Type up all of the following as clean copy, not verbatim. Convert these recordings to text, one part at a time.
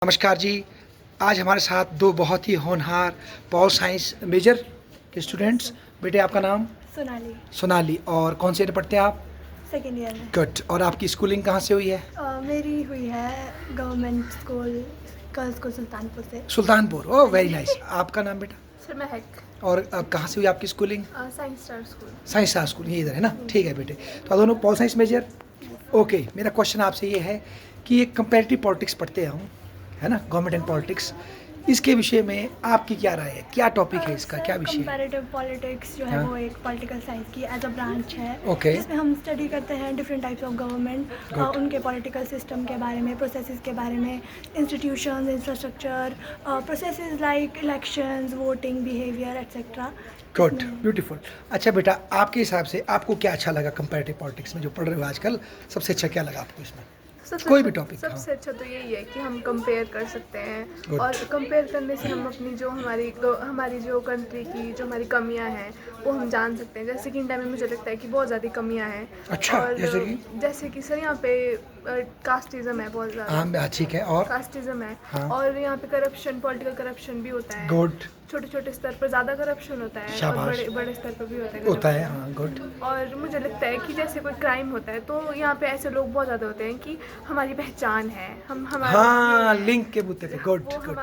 नमस्कार जी। आज हमारे साथ दो बहुत ही होनहार पॉल साइंस मेजर के स्टूडेंट्स। बेटे आपका नाम? सोनाली। सोनाली। और कौन से ईयर पढ़ते हैं आप? सेकेंड ईयर में। गुड। और आपकी स्कूलिंग कहाँ से हुई है? मेरी हुई है government school girls school Sultanpur से। सुल्तानपुर। Oh very nice. आपका नाम बेटा? सर महक। और कहाँ से हुई आपकी schooling? Science star school. Science star school, ये इधर है ना? ठीक है बेटे। तो आप दोनों पॉल साइंस मेजर। ओके, मेरा क्वेश्चन आपसे ये है कि एक कंपेरेटिव पॉलिटिक्स पढ़ते हैं हम, है ना, गवर्नमेंट एंड पॉलिटिक्स, इसके विषय में आपकी क्या राय है? क्या टॉपिक है इसका, क्या विषय है? कंपैरेटिव पॉलिटिक्स जो है हाँ। वो एक पॉलिटिकल साइंस की एज अ ब्रांच है। Okay. जिसमें हम स्टडी करते हैं different types of government, Good. उनके पॉलिटिकल सिस्टम के बारे में, प्रोसेसेस के बारे में, institutions, infrastructure, processes like elections, voting, behaviour etcetera. Good, beautiful. अच्छा बेटा, आपके हिसाब से आपको क्या अच्छा लगा कंपैरेटिव पॉलिटिक्स में जो पढ़ रहे हो आजकल? सबसे अच्छा क्या लगा आपको इसमें? कोई भी टॉपिक। सबसे अच्छा तो यही है कि हम कंपेयर कर सकते हैं Good. और कंपेयर करने से हम अपनी जो हमारी जो कंट्री की जो हमारी कमियां हैं वो हम जान सकते हैं। जैसे कि इंडिया में मुझे लगता है कि बहुत ज़्यादा कमियां हैं। अच्छा, और जैसे कि सर यहाँ पे कास्टिज्म है बहुत ज़्यादा। हाँ ठीक है। और कास्टिज्म है। हाँ। और यहाँ पे करप्शन, पॉलिटिकल करप्शन भी होता है। गुड। छोटे छोटे स्तर पर ज़्यादा करप्शन होता है और शाबाश। बड़े बड़े स्तर पर भी होता है होता है, corruption। हाँ। गुड। और मुझे लगता है कि जैसे कोई क्राइम होता है तो यहाँ पे ऐसे लोग बहुत ज़्यादा होते हैं कि हमारी पहचान है, हम हमारे हाँ, लिंक के बुते पे। गुड वो गुड।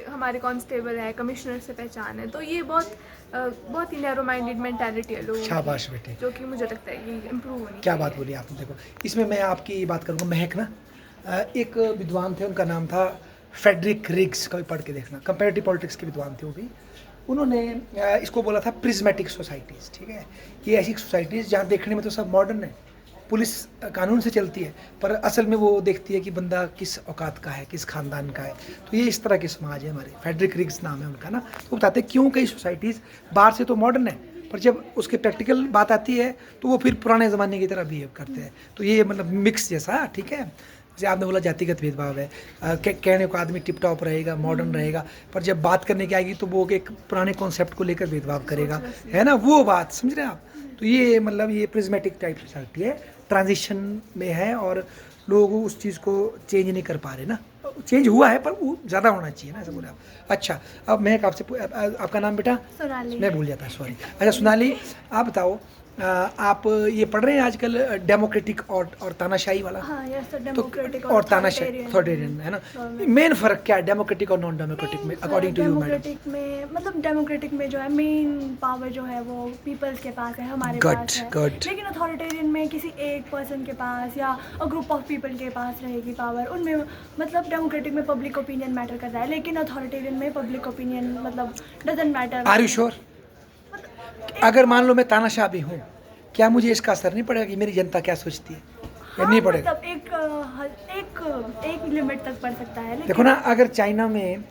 हमारे कांस्टेबल है, कमिश्नर से पहचान है। तो ये बहुत ही नैरो माइंडेड मेंटालिटी है लोगों की, शाबाश बेटे। जो कि मुझे लगता है कि इम्प्रूव होनी क्या चाहिए। बात बोली आपने। देखो, इसमें मैं आपकी बात करूँगा। महक ना, एक विद्वान थे, उनका नाम था फेडरिक रिग्स। कभी पढ़ के देखना, कंपैरेटिव पॉलिटिक्स के विद्वान थे वो भी। उन्होंने इसको बोला था प्रिज्मेटिक सोसाइटीज़। ठीक है, ये ऐसी सोसाइटीज़ जहाँ देखने में तो सब मॉडर्न है, पुलिस कानून से चलती है, पर असल में वो देखती है कि बंदा किस औकात का है, किस खानदान का है। तो ये इस तरह के समाज है हमारे। फेडरिक रिग्स नाम है उनका ना। तो बताते हैं क्यों कई सोसाइटीज़ बाहर से तो मॉडर्न है, पर जब उसके प्रैक्टिकल बात आती है तो वो फिर पुराने ज़माने की तरह बिहेव करते हैं। तो ये मतलब मिक्स जैसा। ठीक है, जैसे आपने बोला जातिगत भेदभाव है, कहने को आदमी टिप टॉप रहेगा, मॉडर्न रहेगा, पर जब बात करने की आएगी तो वो एक पुराने कॉन्सेप्ट को लेकर भेदभाव करेगा, है ना, वो बात समझ रहे हैं आप? तो ये मतलब ये प्रिज्मेटिक टाइप सोसाइटी है, ट्रांजिशन में है, और लोग उस चीज़ को चेंज नहीं कर पा रहे ना। चेंज हुआ है पर वो ज़्यादा होना चाहिए ना, ऐसा बोले आप। अच्छा, अब मैं आपसे आपका नाम बेटा? सोनाली। मैं भूल जाता, सॉरी। अच्छा सोनाली, आप बताओ, आप ये पढ़ रहे हैं आजकल डेमोक्रेटिक और तानाशाही वाला? हाँ, यस सर, तो डेमोक्रेटिक और तानाशाही, अथॉरिटेरियन, है ना? मेन फ़र्क क्या है डेमोक्रेटिक और नॉन डेमोक्रेटिक में, according to you madam? Democratic में मतलब डेमोक्रेटिक में जो है मेन पावर जो है वो पीपल्स के पास है, हमारे Good, पास है। good. लेकिन अथॉरिटेरियन में किसी एक पर्सन के पास या अ ग्रुप ऑफ पीपल के पास रहेगी पावर। उनमें मतलब डेमोक्रेटिक में पब्लिक ओपिनियन मैटर करता है, लेकिन अथॉरिटेरियन में पब्लिक ओपिनियन मतलब doesn't matter. Are you sure? अगर मान लो मैं तानाशाह भी हूँ, क्या मुझे इसका असर नहीं पड़ेगा कि मेरी जनता क्या सोचती है, या नहीं पड़ेगा? मतलब एक लिमिट तक पड़ सकता है। देखो ना, अगर चाइना में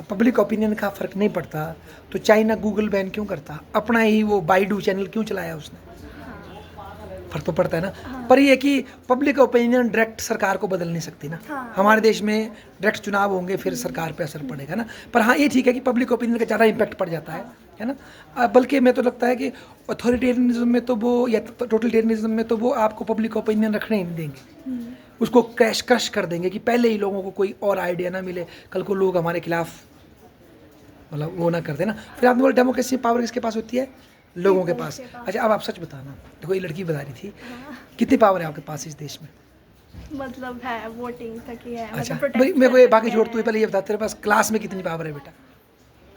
पब्लिक ओपिनियन का फ़र्क नहीं पड़ता तो चाइना गूगल बैन क्यों करता? अपना ही वो बाइडू चैनल क्यों चलाया उसने? फर्क तो पड़ता है ना। हाँ। पर ये कि पब्लिक ओपिनियन डायरेक्ट सरकार को बदल नहीं सकती ना। हाँ। हमारे देश में डायरेक्ट चुनाव होंगे, फिर सरकार पे असर पड़ेगा ना। पर हाँ, ये ठीक है कि पब्लिक ओपिनियन का ज़्यादा इम्पैक्ट पड़ जाता है ना। बल्कि मैं तो लगता है कि अथॉरिटेरियनिज्म में तो वो, या टोटलिटेरियनिज्म में तो वो आपको पब्लिक ओपिनियन रखने ही नहीं देंगे, उसको क्रश कर देंगे कि पहले ही लोगों को कोई और आइडिया ना मिले, कल को लोग हमारे खिलाफ मतलब वो ना कर देना। फिर आपने बोला डेमोक्रेसी पावर किसके पास होती है? लोगों के पास। अच्छा, अब आप सच बताना। देखो, ये लड़की बता रही थी, कितनी पावर है आपके पास इस देश में? मतलब है वोटिंग तक ही है। अच्छा, मतलब मेरे को ये बाकी छोड़, तू पहले ये बता, तेरे पास क्लास में कितनी पावर है बेटा?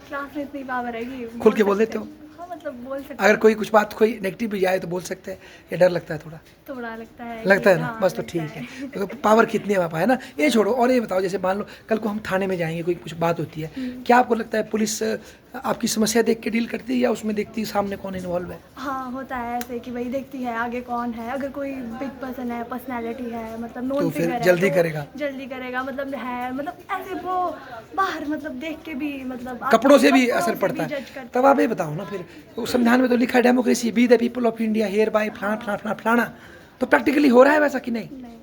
क्लास में इतनी पावर है कि खुल के बोल देते हो? हाँ, मतलब बोल सकते अगर कोई कुछ बात कोई नेगेटिव भी जाए तो बोल सकते हैं, या डर लगता है थोड़ा? थोड़ा लगता है ना? हाँ, बस तो ठीक है। तो पावर कितनी है पापा, है ना? ये छोड़ो, और ये बताओ, जैसे मान लो कल को हम थाने में जाएंगे, कोई कुछ बात होती है, क्या आपको लगता है पुलिस आपकी समस्या देख के डील करती है, या उसमें देखती है सामने कौन इन्वॉल्व है? हाँ, होता है ऐसे कि भाई देखती है आगे कौन है। अगर कोई बिग पर्सन है, पर्सनालिटी है, मतलब तो नोन फिर फिगर है, जल्दी तो करेगा। जल्दी करेगा। मतलब है, मतलब ऐसे वो बाहर मतलब देख के भी, मतलब कपड़ों से भी कपड़ों असर से पड़ता भी है। जज करता तब आप ये बताओ ना, फिर वो संविधान में तो लिखा है democracy, be the people of India here bye फलाना फलाना फलाना फलाना। तो प्रैक्टिकली हो रहा है वैसा कि नहीं? नहीं,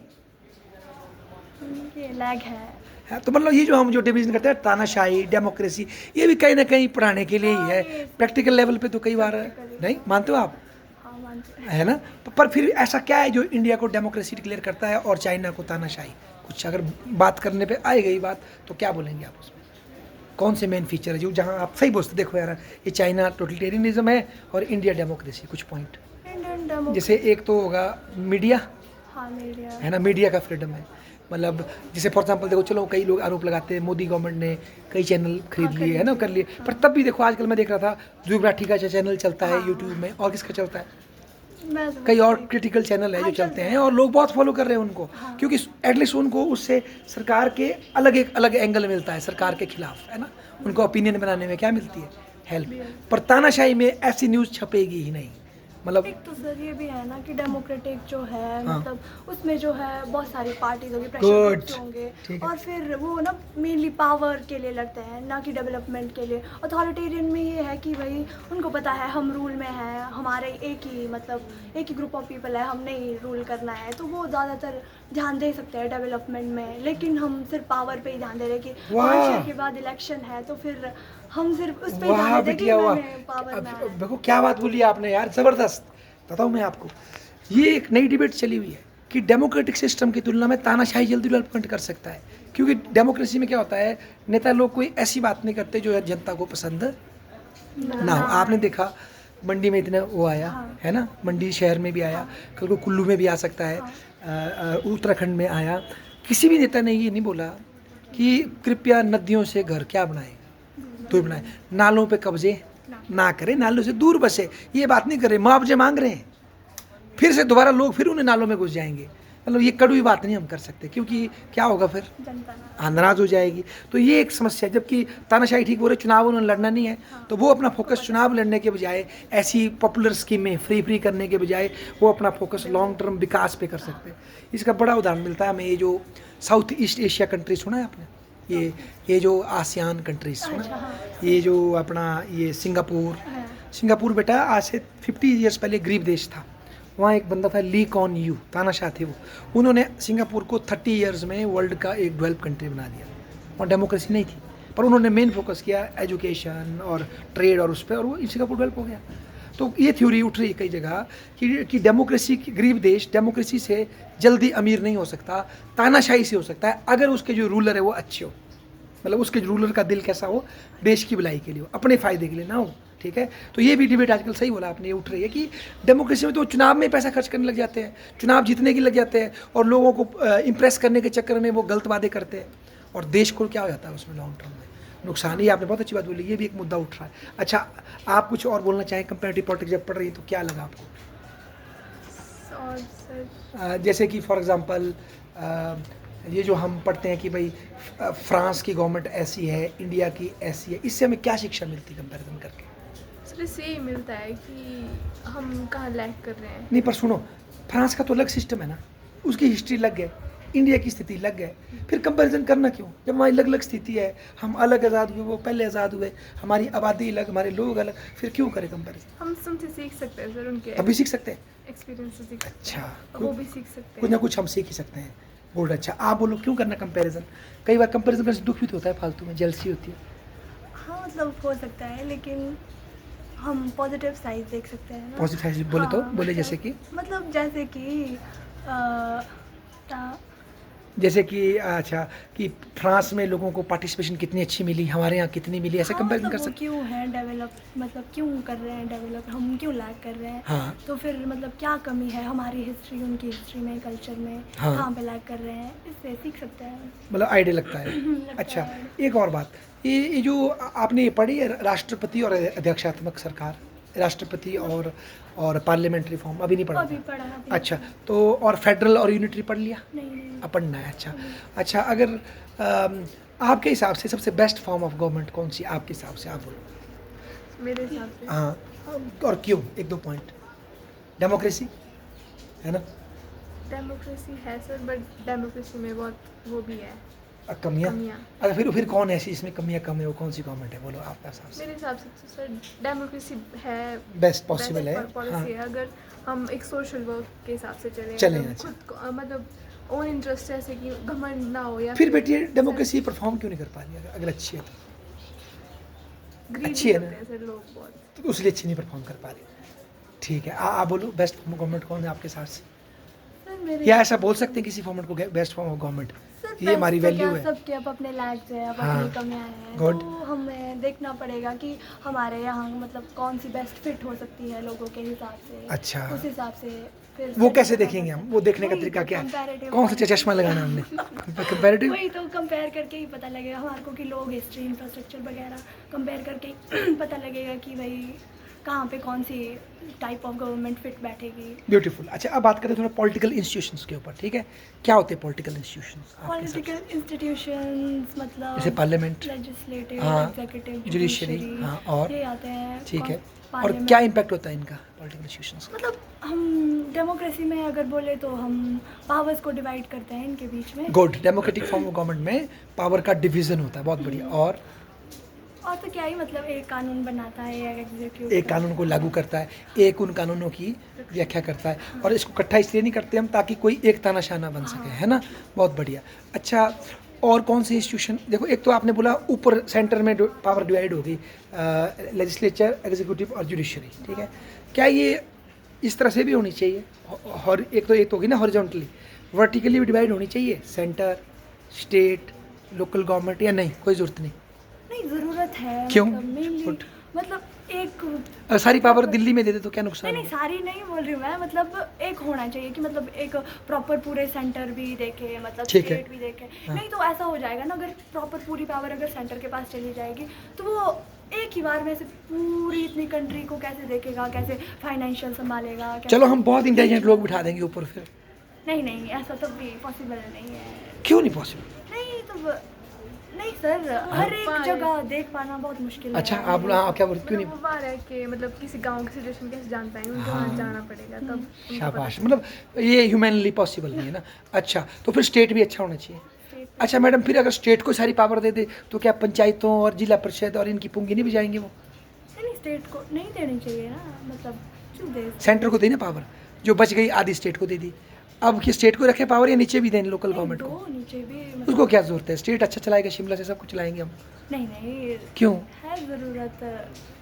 ये लैग है। तो मतलब ये जो हम जो डिवीजन करते हैं, तानाशाही, डेमोक्रेसी, ये भी कहीं ना कहीं पढ़ाने के लिए ही है। प्रैक्टिकल लेवल पे तो कई बार नहीं मानते हो आप, हाँ, मानते हैं। है ना? पर फिर ऐसा क्या है जो इंडिया को डेमोक्रेसी डिक्लेयर करता है और चाइना को तानाशाही? कुछ अगर बात करने पे आए गई बात तो क्या बोलेंगे आप उसमें? कौन से मेन फीचर है जो जहाँ आप सही बोलते देखो यार ये चाइना टोटलिटेरियनिज्म है और इंडिया डेमोक्रेसी, कुछ पॉइंट इंडियन डेमोक्रेसी। जैसे एक तो होगा मीडिया हाँ मीडिया है ना, मीडिया का फ्रीडम है, मतलब जैसे फॉर एग्जांपल देखो चलो कई लोग आरोप लगाते हैं मोदी गवर्नमेंट ने कई चैनल खरीद लिए है ना, कर लिए, पर तब भी देखो आजकल मैं देख रहा था ध्रुव राठी का चैनल चलता है यूट्यूब में, और किसका चलता है, मैं कई और क्रिटिकल चैनल है जो चलते हैं और लोग बहुत फॉलो कर रहे हैं उनको, क्योंकि एटलीस्ट उनको उससे सरकार के एक अलग एंगल मिलता है सरकार के खिलाफ, है ना, उनको ओपिनियन बनाने में क्या मिलती है, हेल्प। पर तानाशाही में ऐसी न्यूज़ छपेगी ही नहीं, मतलब एक तो सर ये भी है ना कि डेमोक्रेटिक जो है हाँ। मतलब उसमें जो है बहुत सारी पार्टीज होंगी, Good. प्रेशर ग्रुप्स होंगे ठीक है। और फिर वो ना मेनली पावर के लिए लड़ते हैं ना कि डेवलपमेंट के लिए। अथॉरिटेरियन में ये है कि भाई उनको पता है हम रूल में हैं, हमारे एक ही ग्रुप ऑफ पीपल है, हमने ही रूल करना है, तो वो ज़्यादातर ध्यान दे सकते हैं डेवलपमेंट में। लेकिन हम सिर्फ पावर पे ही ध्यान दे रहे हैं कि वाह। 5 ईयर के बाद इलेक्शन है तो फिर हम सिर्फ उस पर ही वाह ध्यान देते हैं बिटिया कि वाह, मैंने पावर में आना है। देखो क्या बात बोली आपने यार, ज़बरदस्त। बताऊँ मैं आपको, ये एक नई डिबेट चली हुई है कि डेमोक्रेटिक सिस्टम की तुलना में तानाशाही जल्दी डेवलपमेंट कर सकता है, क्योंकि डेमोक्रेसी में क्या होता है, नेता लोग कोई ऐसी बात नहीं करते जो जनता को पसंद ना हो। आपने देखा मंडी में इतना वो आया है ना, मंडी शहर में भी आया, कल को कुल्लू में भी आ सकता है, उत्तराखंड में आया, किसी भी नेता ने ये नहीं बोला कि कृपया नदियों से घर क्या बनाए, दूर बनाए, नालों पे कब्जे ना करें, नालों से दूर बसे, ये बात नहीं कर रहे, मुआवजे मांग रहे हैं, फिर से दोबारा लोग फिर उन्हें नालों में घुस जाएंगे, मतलब ये कड़वी बात नहीं हम कर सकते, क्योंकि क्या होगा फिर जनता ना नाराज हो जाएगी, तो ये एक समस्या है। जबकि तानाशाही ठीक हो रहे, चुनाव उन्होंने लड़ना नहीं है, तो वो अपना फोकस चुनाव लड़ने के बजाय ऐसी पॉपुलर स्कीमें फ्री करने के बजाय वो अपना फोकस लॉन्ग टर्म विकास पे कर सकते हैं। इसका बड़ा उदाहरण मिलता है हमें, ये जो साउथ ईस्ट एशिया कंट्री सुना है आपने, ये जो आसियान कंट्रीज सुना, ये जो अपना ये सिंगापुर बेटा आज से 50 ईयर्स पहले गरीब देश था, वहाँ एक बंदा था ली कॉन यू, तानाशाह थे वो, उन्होंने सिंगापुर को 30 ईयर्स में वर्ल्ड का एक डेवलप कंट्री बना दिया, और डेमोक्रेसी नहीं थी, पर उन्होंने मेन फोकस किया एजुकेशन और ट्रेड और उस पर, और वो सिंगापुर डेवलप हो गया। तो ये थ्योरी उठ रही है कई जगह कि डेमोक्रेसी, गरीब देश डेमोक्रेसी से जल्दी अमीर नहीं हो सकता, तानाशाही से हो सकता है, अगर उसके जो रूलर है वो अच्छे हो, मतलब उसके रूलर का दिल कैसा हो, देश की भलाई के लिए हो, अपने फ़ायदे के लिए ना हो, ठीक है। तो ये भी डिबेट आजकल सही बोला आपने, ये उठ रही है कि डेमोक्रेसी में तो चुनाव में पैसा खर्च करने लग जाते हैं, चुनाव जीतने के लग जाते हैं, और लोगों को इम्प्रेस करने के चक्कर में वो गलत वादे करते हैं, और देश को क्या हो जाता है उसमें लॉन्ग टर्म में नुकसान। ये आपने बहुत अच्छी बात बोली, ये भी एक मुद्दा उठ रहा है। अच्छा, आप कुछ और बोलना चाहें, कंपैरेटिव पॉलिटिक्स जब पढ़ रही है तो क्या लगा आपको? और सर जैसे कि फॉर एग्जांपल ये जो हम पढ़ते हैं कि भाई फ्रांस की गवर्नमेंट ऐसी है, इंडिया की ऐसी है, इससे हमें क्या शिक्षा मिलती है कंपैरिजन करके? सर इससे यही मिलता है कि हम कहाँ लैग कर रहे हैं। नहीं पर सुनो, फ्रांस का तो अलग सिस्टम है ना, उसकी हिस्ट्री अलग है, इंडिया की स्थिति अलग है, फिर कंपैरिजन करना क्यों जब हमारी अलग अलग स्थिति है, हम अलग आज़ाद हुए, वो पहले आज़ाद हुए, हमारी आबादी अलग, हमारे लोग अलग, फिर क्यों करें कंपैरिजन? हम तुमसे सीख सकते हैं सर, उनके अभी सीख सकते हैं। एक्सपीरियंस से सीख सकते अच्छा, हैं, वो भी सीख सकते कुछ हैं। ना कुछ हम सीख ही सकते हैं। गुड, अच्छा आप बोलो क्यों करना कंपैरिजन? कई बार कंपैरिजन करने से दुख भी तो होता है, फालतू में जेलसी होती है। हाँ मतलब हो सकता है, लेकिन हम पॉजिटिव साइड देख सकते हैं ना। पॉजिटिव साइड बोले तो हाँ, बोले मतलब जैसे कि जैसे कि अच्छा कि फ्रांस में लोगों को पार्टिसिपेशन कितनी अच्छी मिली, हमारे यहाँ कितनी मिली, ऐसे कंपैरिजन कर मतलब वो सकते क्यों है डेवलप, मतलब क्यों कर रहे हैं डेवलप, हम क्यों लैग कर रहे हैं। हाँ। तो फिर मतलब क्या कमी है हमारी हिस्ट्री, उनकी हिस्ट्री में, कल्चर में, हाँ। कहाँ पे लैग कर रहे हैं, इससे सीख सकते हैं। मतलब आइडिया लगता है। लगता अच्छा, है। एक और बात, ये जो आपने ये पढ़ी है राष्ट्रपति और अध्यक्षात्मक सरकार, राष्ट्रपति और पार्लियामेंट्री फॉर्म अभी नहीं पढ़ा अभी था? पढ़ा अभी अच्छा, तो और फेडरल और यूनिटरी पढ़ लिया? नहीं अब पढ़ना है। अच्छा अगर आपके हिसाब से सबसे बेस्ट फॉर्म ऑफ गवर्नमेंट कौन सी आपके हिसाब से, आप बोलो। मेरे हिसाब से हाँ, और क्यों, एक दो पॉइंट। डेमोक्रेसी है ना, डेमोक्रेसी है सर, बट डेमोक्रेसी में बहुत वो भी है कमियाँ। कमियाँ। अगर फिर कौन ऐसी इसमें कमियाँ कम है, वो कौन सी गवर्नमेंट है, बोलो आपके हिसाब से। मेरे हिसाब से तो सर डेमोक्रेसी है बेस्ट पॉसिबल है। पॉलिसी हाँ, है, अगर हम एक सोशल वर्क के हिसाब से चलें, चलें, अच्छा। खुद को मतलब ओन इंटरेस्ट जैसे कि घमंड ना हो, या फिर बेटी डेमोक्रेसी परफॉर्म क्यों नहीं कर पा रही है? अगर अच्छी है greedy अच्छी है ना? होते हैं सर लोग बहुत। तो उसलिए अच्छी नहीं परफॉर्म कर पा रही। ठीक है, आप बोलो बेस्ट गवर्नमेंट कौन है आपके हिसाब से, सर मेरे या ऐसा बोल सकते हैं किसी फॉर्मेट को बेस्ट फॉर्म ऑफ गवर्नमेंट? सिर्फ ये हमारी पैसे वैल्यू क्या, है। सबके अब अपने लैग्स हैं, अब हाँ, अपनी कमियां हैं, good। तो हमें देखना पड़ेगा कि हमारे यहाँ मतलब कौन सी बेस्ट फिट हो सकती है लोगों के हिसाब से। अच्छा। उस हिसाब से फिर वो set कैसे करना देखेंगे हम? पड़ता है। वो देखने का वही तरीका तो क्या है? comparative कौन सा point चश्मा लगाना हमने? कंपैरेटिव? वही तो कंपेयर करके ही पता लगेगा हमारे को कि लोग हिस्ट्री इंफ्रास्ट्रक्चर वगैरह कंपेयर करके ही पता लगेगा कि भाई कहाँ पे कौन सी टाइप ऑफ गवर्नमेंट फिट बैठेगी। ब्यूटीफुल। अच्छा, अब बात करें थोड़ा पॉलिटिकल इंस्टीट्यूशंस के ऊपर, ठीक है? क्या होते हैं पॉलिटिकल इंस्टीट्यूशंस आपके हिसाब से? पॉलिटिकल इंस्टीट्यूशंस मतलब जैसे पार्लियामेंट, लेजिस्लेटिव, हाँ, एग्जीक्यूटिव, जुडिशरी, जुडिशरी, हाँ, और ये आते हैं। ठीक है। और पार्लियामेंट। क्या इम्पैक्ट होता है इनका पॉलिटिकल इंस्टीट्यूशंस का? मतलब हम डेमोक्रेसी में अगर बोले तो हम पावर्स को डिवाइड करते हैं इनके बीच में। Good. Democratic form of government में पावर का डिवीजन होता है, बहुत बढ़िया। और तो क्या ही मतलब एक कानून बनाता है, एक एग्जीक्यूट एक कानून को लागू करता है, एक उन कानूनों की व्याख्या करता है, और इसको इकट्ठा इसलिए नहीं करते हम ताकि कोई एक तानाशाह ना बन सके, है ना? बहुत बढ़िया। अच्छा, और कौन सी इंस्टीट्यूशन? देखो, एक तो आपने बोला ऊपर सेंटर में पावर डिवाइड होगी, लेजिस्लेचर, एग्जीक्यूटिव और जुडिशरी, ठीक है? क्या ये इस तरह से भी होनी चाहिए? और एक तो होगी ना हॉरिजॉन्टली, वर्टिकली भी डिवाइड होनी चाहिए, सेंटर, स्टेट, लोकल गवर्नमेंट, या नहीं कोई ज़रूरत नहीं? नहीं, ज़रूरत है। क्यों? मतलब मेनली Good। मतलब एक सारी पावर दिल्ली में दे दे तो क्या नुकसान नहीं होगा? सारी नहीं बोल रही हूँ मैं, मतलब एक होना चाहिए कि मतलब एक प्रॉपर पूरे सेंटर भी देखे, मतलब ठीक है। स्टेट भी देखे। हाँ। नहीं तो ऐसा हो जाएगा ना, अगर प्रॉपर पूरी पावर अगर सेंटर के पास चली जाएगी तो वो एक ही बार में से पूरी इतनी कंट्री को कैसे देखेगा, कैसे फाइनेंशियल संभालेगा, कैसे। चलो, हम बहुत इंटेलिजेंट लोग बिठा देंगे ऊपर, फिर नहीं नहीं, ऐसा तो भी पॉसिबल नहीं है। क्यों नहीं पॉसिबल? नहीं तो नहीं सर, हर एक जगह देख पाना बहुत मुश्किल है। अच्छा, आप क्या बोलते, क्यों मतलब नहीं? वो बात है कि मतलब किसी गांव की सिचुएशन कैसे जान पाएंगे, उनको हाँ। वहाँ जाना पड़ेगा तब उनको शाबाश, पता मतलब ये ह्यूमनली पॉसिबल नहीं है ना। अच्छा, तो फिर स्टेट भी अच्छा होना चाहिए। State अच्छा मैडम, फिर अगर स्टेट को सारी पावर दे दे तो क्या पंचायतों और जिला परिषद और इनकी पुंगी नहीं बजाएंगे वो? नहीं, स्टेट को नहीं देनी चाहिए ना, मतलब क्यों दे? सेंटर को दी ना पावर, जो बच गई आधी स्टेट को दे दी। अब कि स्टेट को रखे पावर या नीचे भी दें लोकल गवर्नमेंट को? दो नीचे भी मतलब। उसको क्या जरूरत है? स्टेट अच्छा चलाएगा, शिमला से सब कुछ चलाएंगे हम। नहीं नहीं, क्यों? है ज़रूरत।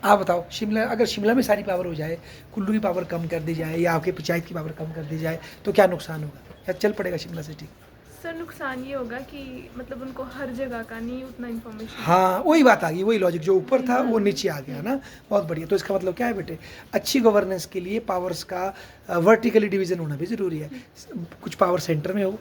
आप बताओ, शिमला, अगर शिमला में सारी पावर हो जाए, कुल्लू की पावर कम कर दी जाए या आपके पंचायत की पावर कम कर दी जाए तो क्या नुकसान होगा? या चल पड़ेगा शिमला सिटी? सर नुकसान ये होगा कि मतलब उनको हर जगह का नहीं उतना इन्फॉर्मेशन। हाँ, वही बात आ गई, वही लॉजिक, जो ऊपर था वो नीचे आ गया ना। बहुत बढ़िया। तो इसका मतलब क्या है बेटे, अच्छी गवर्नेंस के लिए पावर्स का वर्टिकली डिवीजन होना भी ज़रूरी है। कुछ पावर सेंटर में हो,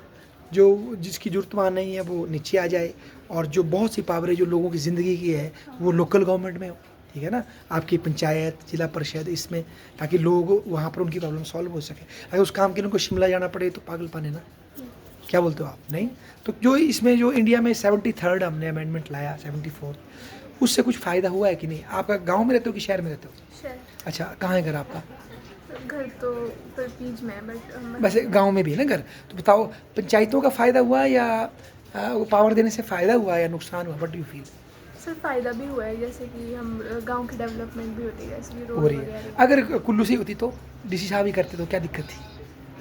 जो जिसकी जरूरत वहाँ नहीं है वो नीचे आ जाए, और जो बहुत सी पावर है जो लोगों की ज़िंदगी की है वो लोकल गवर्नमेंट में हो, ठीक है ना? आपकी पंचायत, जिला परिषद, इसमें, ताकि लोग वहाँ पर उनकी प्रॉब्लम सॉल्व हो सके। अगर उस काम के लिए उनको शिमला जाना पड़े तो पागलपन है ना। क्या बोलते हो आप? नहीं? तो जो इसमें जो इंडिया में 73rd हमने अमेंडमेंट लाया, 74, उससे कुछ फ़ायदा हुआ है कि नहीं? आपका गांव में रहते हो कि शहर में रहते हो? शायद अच्छा, कहाँ है घर आपका? घर तो पीज में है बट वैसे गांव में भी है ना घर। तो बताओ, पंचायतों का फ़ायदा हुआ या वो पावर देने से फ़ायदा हुआ या नुकसान हुआ? What do you feel? Sir फ़ायदा भी हुआ है, जैसे कि हम गांव की डेवलपमेंट भी होती है, जैसे कि हो रोड रही है। वगैरह। अगर कुल्लू से होती तो डीसी साहब ही करते तो क्या दिक्कत थी?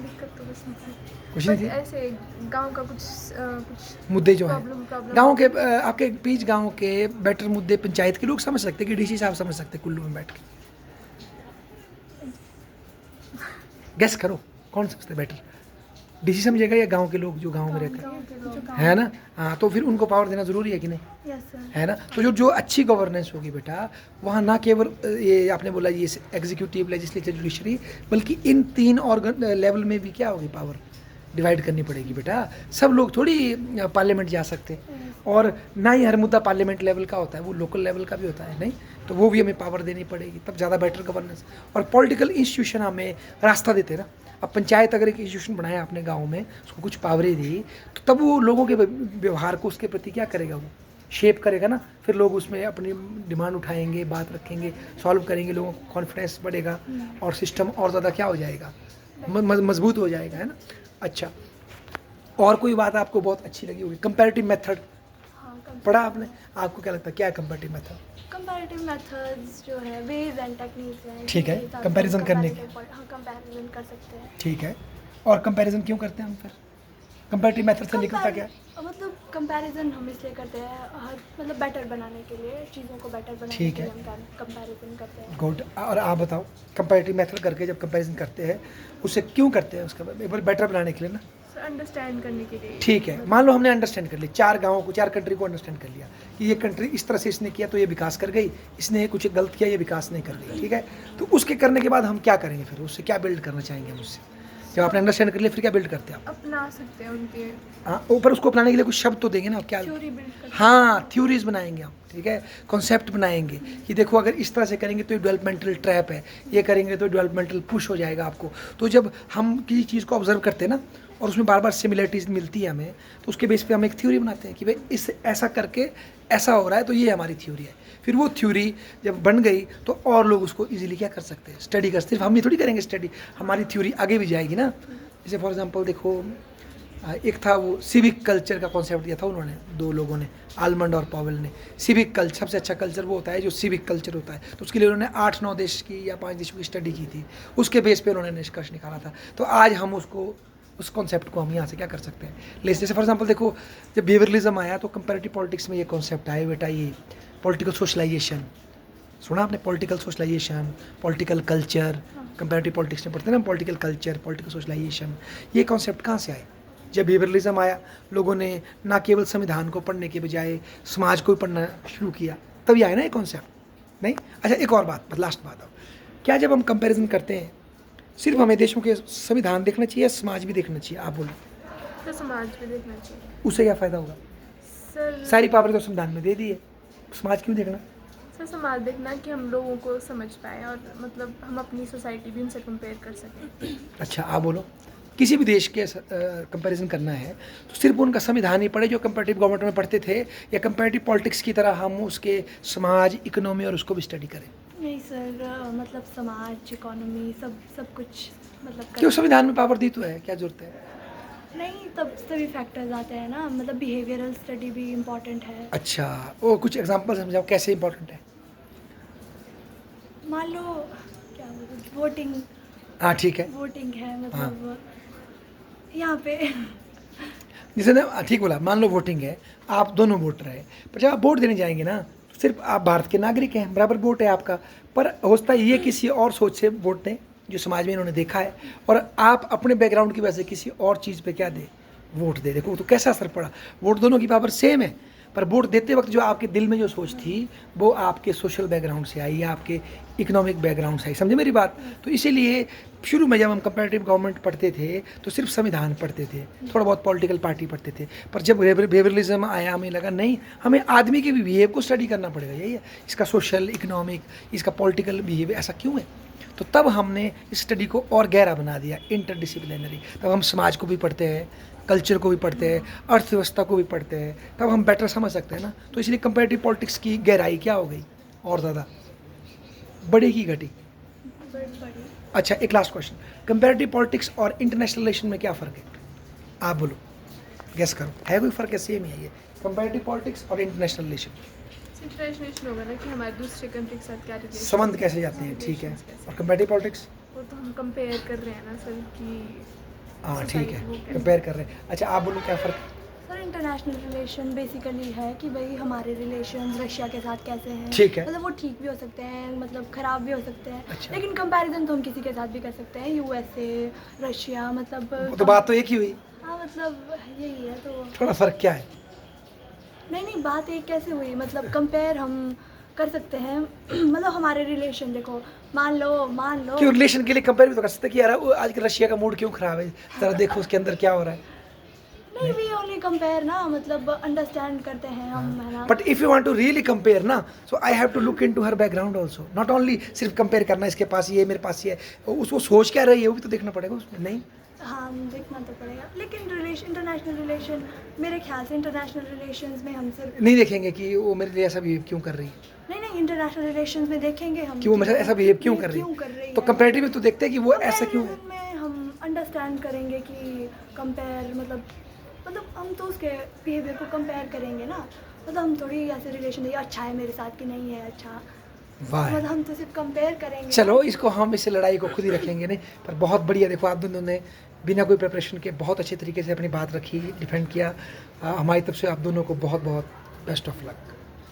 दिक्कत तो कुछ नहीं थी, कुछ नहीं बट थी? ऐसे गांव का कुछ मुद्दे जो हैं प्रॉब्लम गांव के, आपके बीच गांव के बेटर मुद्दे पंचायत के लोग समझ सकते हैं कि डीसी साहब समझ सकते हैं कुल्लू में बैठ के? गेस करो, कौन समझते बेटर, डीसी समझेगा या गांव के लोग जो गांव में रहते हैं? है ना? हाँ, तो फिर उनको पावर देना ज़रूरी है कि नहीं? Yes sir. है ना? तो जो अच्छी गवर्नेंस होगी बेटा, वहाँ ना केवल ये आपने बोला ये एग्जीक्यूटिव, लेजिस्लेचर, जुडिशरी, बल्कि इन 3 ऑर्गन लेवल में भी क्या होगी, पावर डिवाइड करनी पड़ेगी बेटा। सब लोग थोड़ी पार्लियामेंट जा सकते, और ना ही हर मुद्दा पार्लियामेंट लेवल का होता है, वो लोकल लेवल का भी होता है, नहीं? तो वो भी हमें पावर देनी पड़ेगी, तब ज़्यादा बेटर गवर्नेंस। और पॉलिटिकल इंस्टीट्यूशन हमें रास्ता देते हैं ना। अब पंचायत अगर एक इंस्टीट्यूशन बनाया अपने गांव में, उसको कुछ पावरें दी, तो तब वो लोगों के व्यवहार को उसके प्रति क्या करेगा, वो शेप करेगा ना। फिर लोग उसमें अपनी डिमांड उठाएंगे, बात रखेंगे, सॉल्व करेंगे, लोगों को कॉन्फिडेंस बढ़ेगा और सिस्टम और ज़्यादा क्या हो जाएगा, मजबूत हो जाएगा, है ना? अच्छा, और कोई बात आपको बहुत अच्छी लगी होगी? कंपैरेटिव मेथड पढ़ा आपने? आपको क्या लगता है क्या है कंपैरेटिव मेथड? कंपैरेटिव मेथड्स जो है, वेज एंड टेक्निक्स हैं। ठीक है, जिनके हिसाब से comparison करने के। हाँ, कंपैरिजन कर सकते हैं। ठीक है, और कंपैरिजन क्यों करते हैं हम फिर? कंपैरेटिव मेथड से निकलता क्या है? मतलब कंपैरिजन हम इसलिए करते हैं, हर मतलब बेटर बनाने के लिए, चीज़ों को बेटर बनाने ठीक के लिए है। हम कंपैरिजन करते हैं। गुड। और आप बताओ, कंपैरेटिव मेथड करके जब कंपैरिजन करते हैं उससे क्यों करते हैं? उसका एक बार बेटर बनाने के लिए ना। अंडरस्टैंड करने के लिए। ठीक है, मान लो हमने अंडरस्टैंड कर लिया, 4 गाँवों को, 4 कंट्री को अंडरस्टैंड कर लिया कि ये कंट्री इस तरह से इसने किया तो ये विकास कर गई, इसने कुछ गलत किया ये विकास नहीं कर गई, ठीक है। तो उसके करने के बाद हम क्या करेंगे, फिर उससे क्या बिल्ड करना चाहेंगे हम उससे? जब आपने अंडरस्टैंड कर लिया फिर क्या बिल्ड करते हैं आप? अपना सकते हैं उनके। हाँ, ऊपर उसको अपनाने के लिए कुछ शब्द तो देंगे ना, क्या? थ्योरी बिल्ड कर। हाँ, थ्योरीज बनाएंगे हम, ठीक है, कॉन्सेप्ट बनाएंगे कि देखो अगर इस तरह से करेंगे तो ये डेवलपमेंटल ट्रैप है, ये करेंगे तो डेवलपमेंटल पुश हो जाएगा आपको। तो जब हम किसी चीज़ को ऑब्जर्व करते हैं ना और उसमें बार बार सिमिलरिटीज मिलती है हमें, तो उसके बेस पे हम एक थ्योरी बनाते हैं कि भाई इस ऐसा करके ऐसा हो रहा है तो ये हमारी थ्योरी है। फिर वो थ्योरी जब बन गई तो और लोग उसको इजीली क्या कर सकते हैं, स्टडी कर, सिर्फ हम ही थोड़ी करेंगे स्टडी, हमारी थ्योरी आगे भी जाएगी ना। जैसे फॉर एग्जांपल देखो, एक था वो सिविक कल्चर का कॉन्सेप्ट दिया था उन्होंने, 2 लोगों ने, आलमंड और पॉवेल ने। सिविक कल्चर, सबसे अच्छा कल्चर वो होता है जो सिविक कल्चर होता है। तो उसके लिए उन्होंने 8-9 देश की या 5 देशों की स्टडी की थी, उसके बेस पे उन्होंने निष्कर्ष निकाला था। तो आज हम उसको, उस कॉन्सेप्ट को हम यहाँ से क्या कर सकते हैं, जैसे फॉर एग्जांपल देखो, जब बिहेवियरलिज्म आया तो कंपैरेटिव पॉलिटिक्स में ये कॉन्सेप्ट आया बेटा, ये पॉलिटिकल सोशलाइजेशन, सुना आपने? Political socialisation, political culture, comparative politics में पढ़ते हैं ना, पॉलिटिकल कल्चर, पॉलिटिकल सोशलाइजेशन, ये कॉन्सेप्ट कहाँ से आए? जब बिहेवियरलिज्म आया, लोगों ने ना केवल संविधान को पढ़ने के बजाय समाज को भी पढ़ना शुरू किया, तभी आया ना ये कॉन्सेप्ट, नहीं? अच्छा, एक और बात, लास्ट बात अब, क्या जब हम कंपैरिजन करते हैं सिर्फ हमें देशों के संविधान देखना चाहिए या समाज भी देखना चाहिए? आप बोलो। तो समाज भी देखना चाहिए। उससे क्या फ़ायदा होगा? सर सारी पावर तो संविधान में दे दी है, समाज क्यों देखना? सर समाज देखना कि हम लोगों को समझ पाए और मतलब हम अपनी सोसाइटी भी उनसे कंपेयर कर सकें। अच्छा, आप बोलो। किसी भी देश के कंपैरिजन करना है तो सिर्फ उनका संविधान ही पढ़े जो कंपैरेटिव गवर्नमेंट में पढ़ते थे, या कंपैरेटिव पॉलिटिक्स की तरह हम उसके समाज, इकोनॉमी और उसको भी स्टडी करें? नहीं सर, मतलब समाज, इकोनॉमी, सब कुछ मतलब क्यों? संविधान में पावर दी तो है, क्या जरूरत है? नहीं, तब सभी फैक्टर्स आते हैं ना, मतलब बिहेवियरल स्टडी भी इम्पोर्टेंट है। अच्छा, वो कुछ एग्जांपल समझाओ कैसे इंपॉर्टेंट है? मान लो क्या बोलूं, वोटिंग। हाँ ठीक है, वोटिंग है, मतलब यहाँ पे जैसे ना, ठीक बोला, मान लो वोटिंग है, आप दोनों वोटर है, पर जब आप वोट देने जाएंगे ना, सिर्फ आप भारत के नागरिक हैं, बराबर वोट है आपका, पर होता ये किसी और सोच से वोट दें जो समाज में इन्होंने देखा है, और आप अपने बैकग्राउंड की वजह से किसी और चीज़ पे क्या दे, वोट दे। देखो तो कैसा असर पड़ा, वोट दोनों की पावर सेम है, पर वोट देते वक्त जो आपके दिल में जो सोच थी वो आपके सोशल बैकग्राउंड से आई या आपके इकोनॉमिक बैकग्राउंड से आई, समझे मेरी बात? तो इसीलिए शुरू में जब हम कंपैरेटिव गवर्नमेंट पढ़ते थे तो सिर्फ संविधान पढ़ते थे, थोड़ा बहुत पॉलिटिकल पार्टी पढ़ते थे, पर जब बिहेवियरलिज्म आया हमें लगा नहीं, हमें आदमी के भी बिहेव को स्टडी करना पड़ेगा, यही है इसका सोशल, इकोनॉमिक, इसका पॉलिटिकल बिहेवियर ऐसा क्यों है। तो तब हमने इस स्टडी को और गहरा बना दिया, इंटरडिसिप्लिनरी। तब हम समाज को भी पढ़ते हैं, कल्चर को भी पढ़ते हैं, अर्थव्यवस्था को भी पढ़ते हैं, तब हम बेटर समझ सकते हैं ना। तो इसलिए कंपैरेटिव पॉलिटिक्स की गहराई क्या हो गई, और ज़्यादा बढ़ेगी, घटी? बड़ी। अच्छा, एक लास्ट क्वेश्चन, कंपैरेटिव पॉलिटिक्स और इंटरनेशनल रिलेशन में क्या फ़र्क है? आप बोलो, गेस करो, है कोई फ़र्क है? सेम ही है ये, कंपैरेटिव पॉलिटिक्स और इंटरनेशनल रिलेशन। इंटरनेशनल होगा ना कि हमारे दूसरे कंट्री के साथ क्या रिलेशन, संबंध कैसे जाते हैं, ठीक है। और कंपैरेटिव पॉलिटिक्स, वो तो हम कंपेयर कर रहे हैं ना सर कि हाँ ठीक है, कंपेयर कर रहे हैं। अच्छा, आप बोलो क्या फ़र्क है? सर इंटरनेशनल रिलेशन बेसिकली है कि भाई हमारे रिलेशन रशिया के साथ कैसे हैं, ठीक है। मतलब वो ठीक भी हो सकते हैं, मतलब ख़राब भी हो सकते हैं। अच्छा। लेकिन कंपैरिजन तो हम किसी के साथ भी कर सकते हैं, यूएसए, रशिया, मतलब तो बात तो एक ही हुई, हाँ मतलब यही है। तो थोड़ा फ़र्क क्या है? नहीं, बात एक कैसे हुई, मतलब कंपेयर हम कर सकते हैं मतलब हमारे रिलेशन देखो, मान लो क्यों रिलेशन के लिए कंपेयर भी तो कर सकते हैं कि यार आज रशिया का मूड क्यों खराब है, जरा देखो उसके अंदर क्या हो रहा है। नहीं, वी ओनली कंपेयर ना, मतलब अंडरस्टैंड करते हैं हम, है ना। But if you want to really compare ना, so I have to look into her background also, not only सिर्फ कंपेयर करना, इसके पास ये मेरे पास ये है, उसको सोच क्या रही है वो भी तो देखना पड़ेगा उसमें, नहीं? हाँ, देखना तो पड़ेगा, लेकिन इंटरनेशनल रिलेशन, मेरे ख्याल से इंटरनेशनल रिलेशंस में हम सिर्फ नहीं देखेंगे कि वो मेरे लिए ऐसा बिहेव क्यों कर रही है, नहीं, इंटरनेशनल रिलेशंस में देखेंगे हम कि वो मेरे साथ ऐसा बिहेव क्यों कर रही है। तो कंपैरेटिव में तो देखते हैं कि वो ऐसा क्यों है। Comparison में हम अंडरस्टैंड करेंगे कि कंपेयर मतलब हम तो उसके बिहेवियर को कंपेयर करेंगे ना, मतलब हम थोड़ी ऐसे रिलेशन नहीं अच्छा है मेरे साथ कि नहीं है अच्छा, वाह, मतलब हम तो सिर्फ कंपेयर करेंगे। चलो इसको हम इस लड़ाई को खुद ही रखेंगे, नहीं पर बहुत बढ़िया, देखो आप दोनों ने बिना कोई प्रिपरेशन के बहुत अच्छे तरीके से अपनी बात रखी, डिफेंड किया। हमारी तरफ से आप दोनों को बहुत बहुत बेस्ट ऑफ लक।